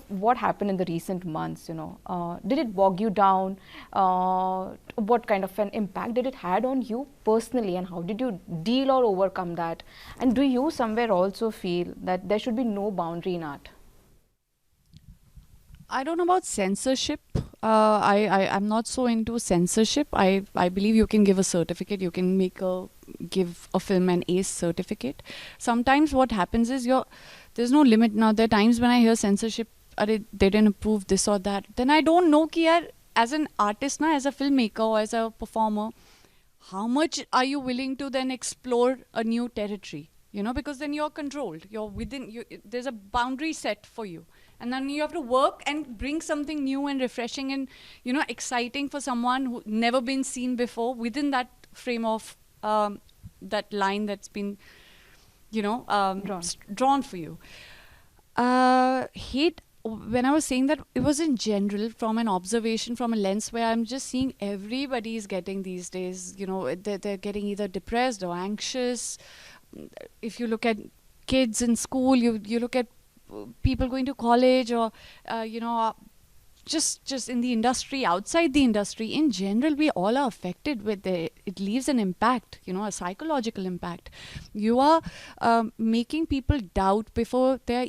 What happened in the recent months, did it bog you down? What kind of an impact did it had on you personally, and how did you deal or overcome that? And do you somewhere also feel that there should be no boundary in art? I don't know about censorship. I'm not so into censorship. I believe you can give a certificate. You can give a film an ACE certificate. Sometimes what happens is there's no limit. Now there are times when I hear censorship, they didn't approve this or that. Then I don't know ki yaar, as an artist, as a filmmaker or as a performer, how much are you willing to then explore a new territory? Because then you're controlled. You're within. There's a boundary set for you, and then you have to work and bring something new and refreshing and exciting for someone who never been seen before within that frame of that line that's been drawn for you. Hate. When I was saying that, it was in general from an observation, from a lens where I'm just seeing everybody is getting these days. They're getting either depressed or anxious. If you look at kids in school, you look at people going to college, or just in the industry, outside the industry, in general, we all are affected with it. It leaves an impact, a psychological impact. You are making people doubt before they've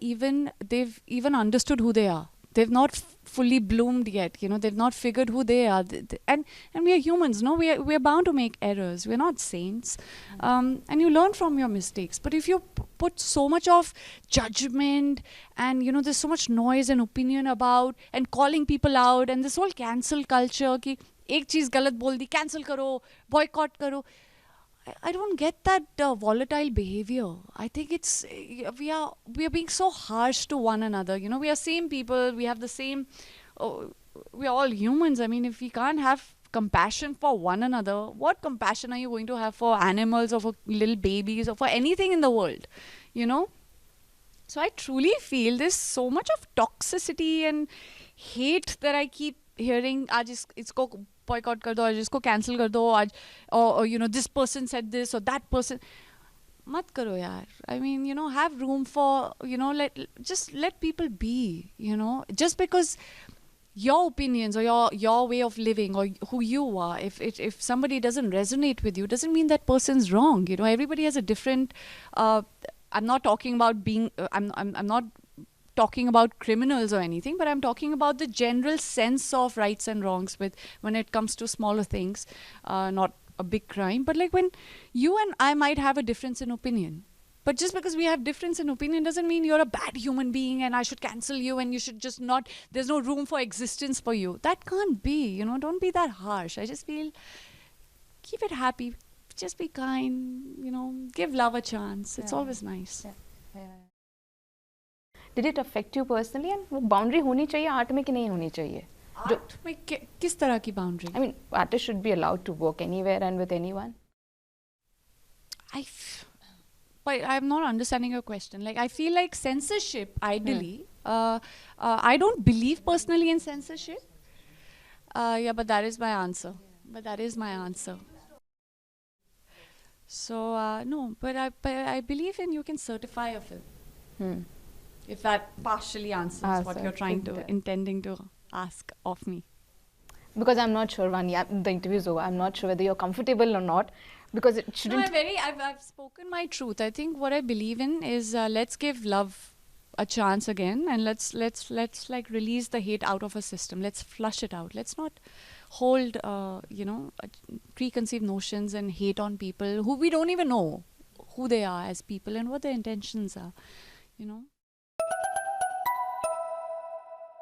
even understood who they are. They've not fully bloomed yet, they've not figured who they are. And we are humans, no? We are bound to make errors. We're not saints. And you learn from your mistakes. But if you put so much of judgment and, there's so much noise and opinion about and calling people out and this whole cancel culture, ki ek cheez galat bol di, cancel karo, boycott karo. I don't get that volatile behavior. I think we are being so harsh to one another. We are same people. We have the same. We are all humans. I mean, if we can't have compassion for one another, what compassion are you going to have for animals or for little babies or for anything in the world? So I truly feel there's so much of toxicity and hate that I keep hearing. Aaj isko boycott kar do, aaj isko cancel kar do, aaj, or this person said this or that person. Mat karo yaar. I mean, have room for, let people be, just because your opinions or your way of living or who you are, if somebody doesn't resonate with you, doesn't mean that person's wrong. Everybody has a different. I'm not talking about being. I'm not talking about criminals or anything, but I'm talking about the general sense of rights and wrongs when it comes to smaller things, not a big crime. But like when you and I might have a difference in opinion. But just because we have difference in opinion doesn't mean you're a bad human being and I should cancel you and you should just not, there's no room for existence for you. That can't be, don't be that harsh. I just feel, keep it happy, just be kind, give love a chance. It's always nice. Yeah. Did it affect you personally? And वो boundary होनी चाहिए art में कि नहीं होनी चाहिए? Art में किस तरह की boundary? I mean, artists should be allowed to work anywhere and with anyone. But I'm not understanding your question. Like, I feel like censorship, ideally, I don't believe personally in censorship. Yeah, but that is my answer. So, no, but I believe in you can certify a film. If that partially answers what you're intending to ask of me. Because I'm not sure, Vaani, the interview is over. I'm not sure whether you're comfortable or not. Because it shouldn't. No, I've spoken my truth. I think what I believe in is let's give love a chance again, and let's like release the hate out of a system. Let's flush it out. Let's not hold preconceived notions and hate on people who we don't even know who they are as people and what their intentions are.